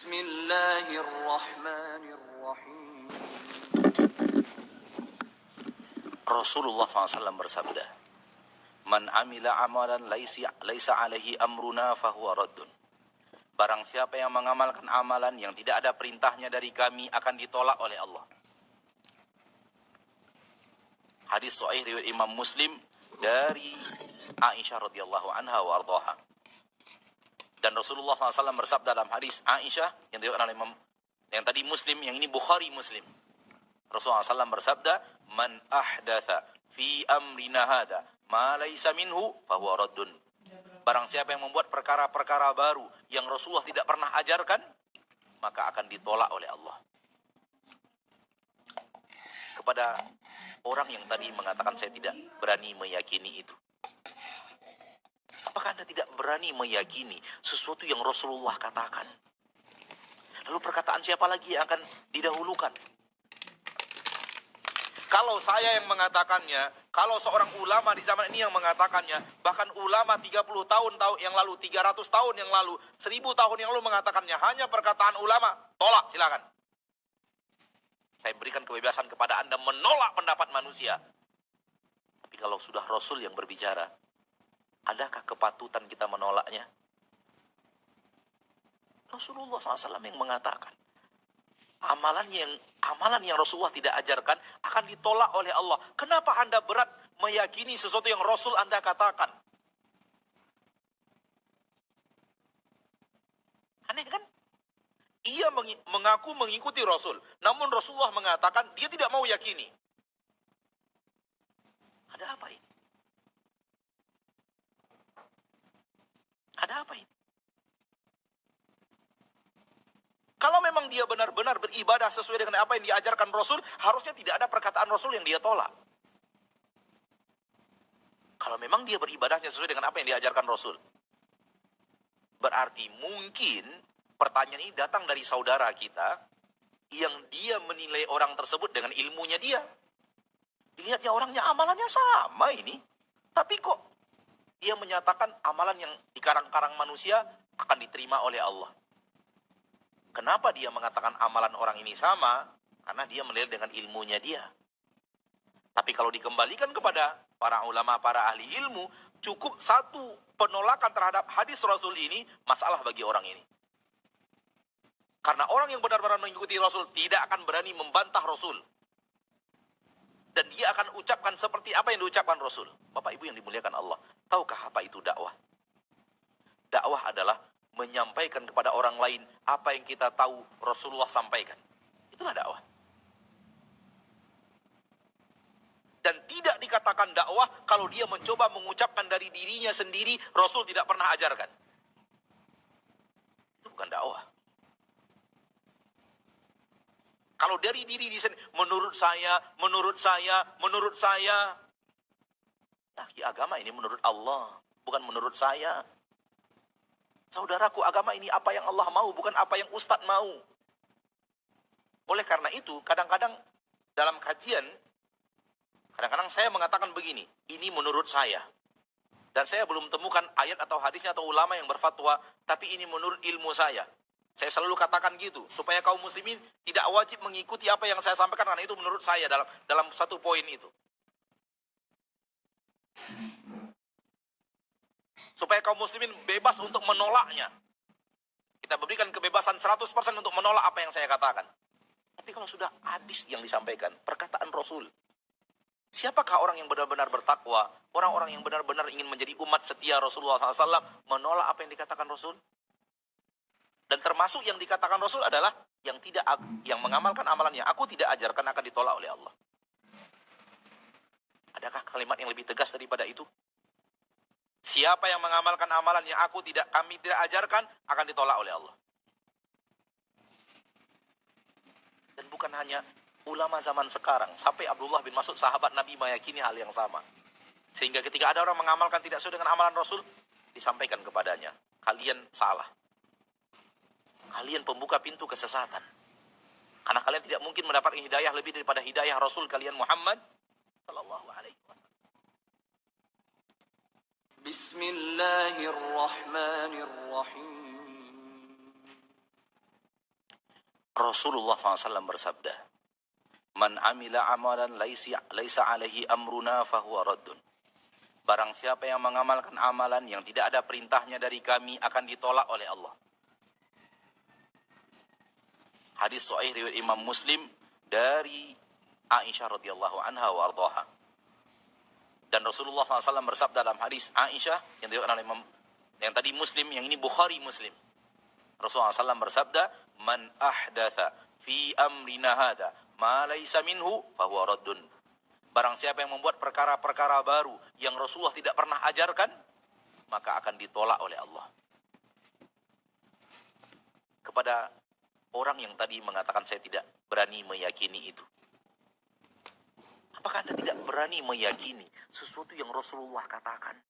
Bismillahirrahmanirrahim. Rasulullah SAW bersabda, "Man amila amalan laisa alaihi amruna fahuwa raddun." Barang siapa yang mengamalkan amalan yang tidak ada perintahnya dari kami akan ditolak oleh Allah. Hadis sahih riwayat Imam Muslim dari Aisyah radhiyallahu anha wa ardhaha. Dan Rasulullah SAW bersabda dalam hadis Aisyah yang diriwayatkan oleh Imam yang tadi Muslim, yang ini Bukhari Muslim. Rasulullah SAW bersabda, "Man ahdatha fi amrina hada ma laysa minhu fahuwa raddun." Barang siapa yang membuat perkara-perkara baru yang Rasulullah tidak pernah ajarkan, maka akan ditolak oleh Allah. Kepada orang yang tadi mengatakan saya tidak berani meyakini itu, apakah Anda tidak berani meyakini sesuatu yang Rasulullah katakan? Lalu perkataan siapa lagi yang akan didahulukan? Kalau saya yang mengatakannya, kalau seorang ulama di zaman ini yang mengatakannya, bahkan ulama 30 tahun yang lalu, 300 tahun yang lalu, 1000 tahun yang lalu mengatakannya, hanya perkataan ulama, tolak, silakan. Saya berikan kebebasan kepada Anda menolak pendapat manusia. Tapi kalau sudah Rasul yang berbicara, adakah kepatutan kita menolaknya? Rasulullah SAW yang mengatakan, amalan yang Rasulullah tidak ajarkan akan ditolak oleh Allah. Kenapa Anda berat meyakini sesuatu yang Rasul Anda katakan? Aneh kan? Ia mengaku mengikuti Rasul, namun Rasulullah mengatakan dia tidak mau yakini. Ada apa ini? Ada apa ini? Kalau memang dia benar-benar beribadah sesuai dengan apa yang diajarkan Rasul, harusnya tidak ada perkataan Rasul yang dia tolak. Kalau memang dia beribadahnya sesuai dengan apa yang diajarkan Rasul, berarti mungkin pertanyaan ini datang dari saudara kita yang dia menilai orang tersebut dengan ilmunya dia. Dilihatnya orangnya amalannya sama ini, tapi kok dia menyatakan amalan yang di karang-karang manusia akan diterima oleh Allah. Kenapa dia mengatakan amalan orang ini sama? Karena dia melihat dengan ilmunya dia. Tapi kalau dikembalikan kepada para ulama, para ahli ilmu, cukup satu penolakan terhadap hadis Rasul ini, masalah bagi orang ini. Karena orang yang benar-benar mengikuti Rasul tidak akan berani membantah Rasul. Dan dia akan ucapkan seperti apa yang diucapkan Rasul. Bapak Ibu yang dimuliakan Allah, tahukah apa itu dakwah? Dakwah adalah menyampaikan kepada orang lain apa yang kita tahu Rasulullah sampaikan. Itulah dakwah. Dan tidak dikatakan dakwah kalau dia mencoba mengucapkan dari dirinya sendiri Rasul tidak pernah ajarkan. Itu bukan dakwah. Kalau dari diri di sini, menurut saya, nah, agama ini menurut Allah, bukan menurut saya. Saudaraku, agama ini apa yang Allah mau, bukan apa yang Ustadz mau. Oleh karena itu, kadang-kadang dalam kajian, kadang-kadang saya mengatakan begini, ini menurut saya. Dan saya belum temukan ayat atau hadisnya atau ulama yang berfatwa, tapi ini menurut ilmu saya. Saya selalu katakan gitu, supaya kaum muslimin tidak wajib mengikuti apa yang saya sampaikan, karena itu menurut saya dalam satu poin itu. Supaya kaum muslimin bebas untuk menolaknya. Kita berikan kebebasan 100% untuk menolak apa yang saya katakan. Tapi kalau sudah hadis yang disampaikan, perkataan Rasul, siapakah orang yang benar-benar bertakwa, orang-orang yang benar-benar ingin menjadi umat setia Rasulullah SAW, menolak apa yang dikatakan Rasul? Dan termasuk yang dikatakan Rasul adalah yang mengamalkan amalannya, aku tidak ajarkan akan ditolak oleh Allah. Adakah kalimat yang lebih tegas daripada itu? Siapa yang mengamalkan amalan yang kami tidak ajarkan akan ditolak oleh Allah. Dan bukan hanya ulama zaman sekarang, sampai Abdullah bin Mas'ud sahabat Nabi meyakini hal yang sama. Sehingga ketika ada orang mengamalkan tidak sesuai dengan amalan Rasul, disampaikan kepadanya, kalian salah. Kalian pembuka pintu kesesatan. Karena kalian tidak mungkin mendapatkan hidayah lebih daripada hidayah Rasul kalian Muhammad sallallahu alaihi wasallam. Bismillahirrahmanirrahim. Rasulullah SAW bersabda, "Man amila amalan laisa alaihi amruna fahuwa raddun." Barang siapa yang mengamalkan amalan yang tidak ada perintahnya dari kami akan ditolak oleh Allah. Hadis sahih riwayat Imam Muslim dari Aisyah radhiyallahu anha wa ardhaha. Dan Rasulullah SAW bersabda dalam hadis Aisyah yang diriwayatkan oleh Imam yang tadi Muslim, yang ini Bukhari Muslim. Rasulullah SAW bersabda, "Man ahdatha fi amrina hada ma laysa minhu fahuwa raddun." Barang siapa yang membuat perkara-perkara baru yang Rasulullah tidak pernah ajarkan, maka akan ditolak oleh Allah. Kepada orang yang tadi mengatakan saya tidak berani meyakini itu, apakah Anda tidak berani meyakini sesuatu yang Rasulullah katakan?